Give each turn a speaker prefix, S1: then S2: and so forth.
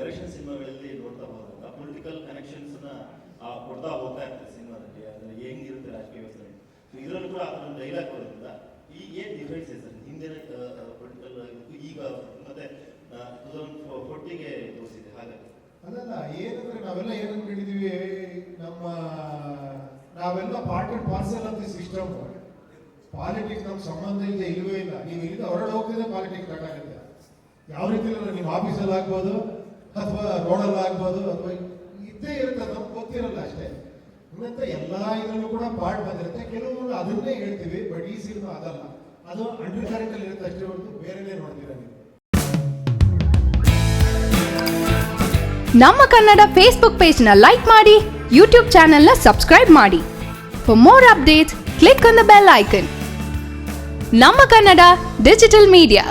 S1: Direction ಸಿನಿಮಾಗಳಲ್ಲಿ ನೋಡ್ತಾ ಹೋದಾಗ ಪೊಲಿಟಿಕಲ್ ಕನೆಕ್ಷನ್ಸ್ ಕೊಡ್ತಾ ಹೋಗ್ತಾ ಇರ್ತದೆ ಸಿನಿಮಾದಲ್ಲಿ, ಅಂದ್ರೆ ಹೆಂಗಿರುತ್ತೆ ರಾಜಕೀಯ ವ್ಯವಸ್ಥೆ. ಇದರಲ್ಲೂ ಕೂಡ ಅದೊಂದು ಡೈಲಾಗ್ ಬರೋದ್ರಿಂದ ಈ ಏನ್ ಡಿಫ್ರೆನ್ಸ್ ಇದೆ ಸರ್ ಹಿಂದಿನ ಪೊಲಿಟಿಕಲ್ ಈಗ ಮತ್ತೆ 2040ಗೆ ತೋರಿಸಿದೆ? ಹಾಗಾಗಿ
S2: ಅದಲ್ಲ ಏನಂದ್ರೆ ನಾವೆಲ್ಲ ಏನು ಅನ್ಕೊಂಡಿದೀವಿ, ನಾವೆಲ್ಲ part and parcel of the system. Politics ನಮ್ಗೆ ಸಂಬಂಧ ಇದೆ, ಇಲ್ಲವೇ ಇಲ್ಲ. ನೀವು ಇಲ್ಲಿಂದ ಹೊರಗೆ ಹೋಗ್ತಿದ್ರೆ ಪಾಲಿಟಿಕ್ಸ್ ಆಗುತ್ತೆ. ಯಾವ ರೀತಿ ನಿಮ್ಮ ಆಫೀಸಲ್ಲಿ ಆಗ್ಬೋದು ಅಥವಾ ರೋಡಲ್ಲಿ ಆಗ್ಬೋದು ಅಥವಾ ಇದ್ದೇ ಇರುತ್ತೆ, ನಮ್ಗೆ ಗೊತ್ತಿರಲ್ಲ ಅಷ್ಟೇ. ಇನ್ನಂತ ಎಲ್ಲ ಇದರಲ್ಲೂ ಕೂಡ ಪಾರ್ಟ್ ಬಂದಿರುತ್ತೆ. ಕೆಲವೊಂದು ಅದನ್ನೇ ಹೇಳ್ತೀವಿ, ಬಟ್ ಈ ಸಿನಿಮಾ ಅದಲ್ಲ, ಅದು ಅಂಡರ್ ಕರೆಂಟ್ ಅಲ್ಲಿ ಇರುತ್ತೆ ಅಷ್ಟೇ ಹೊರತು ಬೇರೆನೇ ನೋಡ್ತೀರಾ ನೀವು.
S3: ನಮ್ಮ ಕನ್ನಡ ಫೇಸ್ಬುಕ್ ಪೇಜ್ ನ ಲೈಕ್ ಮಾಡಿ, ಯೂಟ್ಯೂಬ್ ಚಾನೆಲ್ ನ ಸಬ್ಸ್ಕ್ರೈಬ್ ಮಾಡಿ. For more updates click on the bell icon. ನಮ್ಮ ಕನ್ನಡ ಡಿಜಿಟಲ್ ಮೀಡಿಯಾ.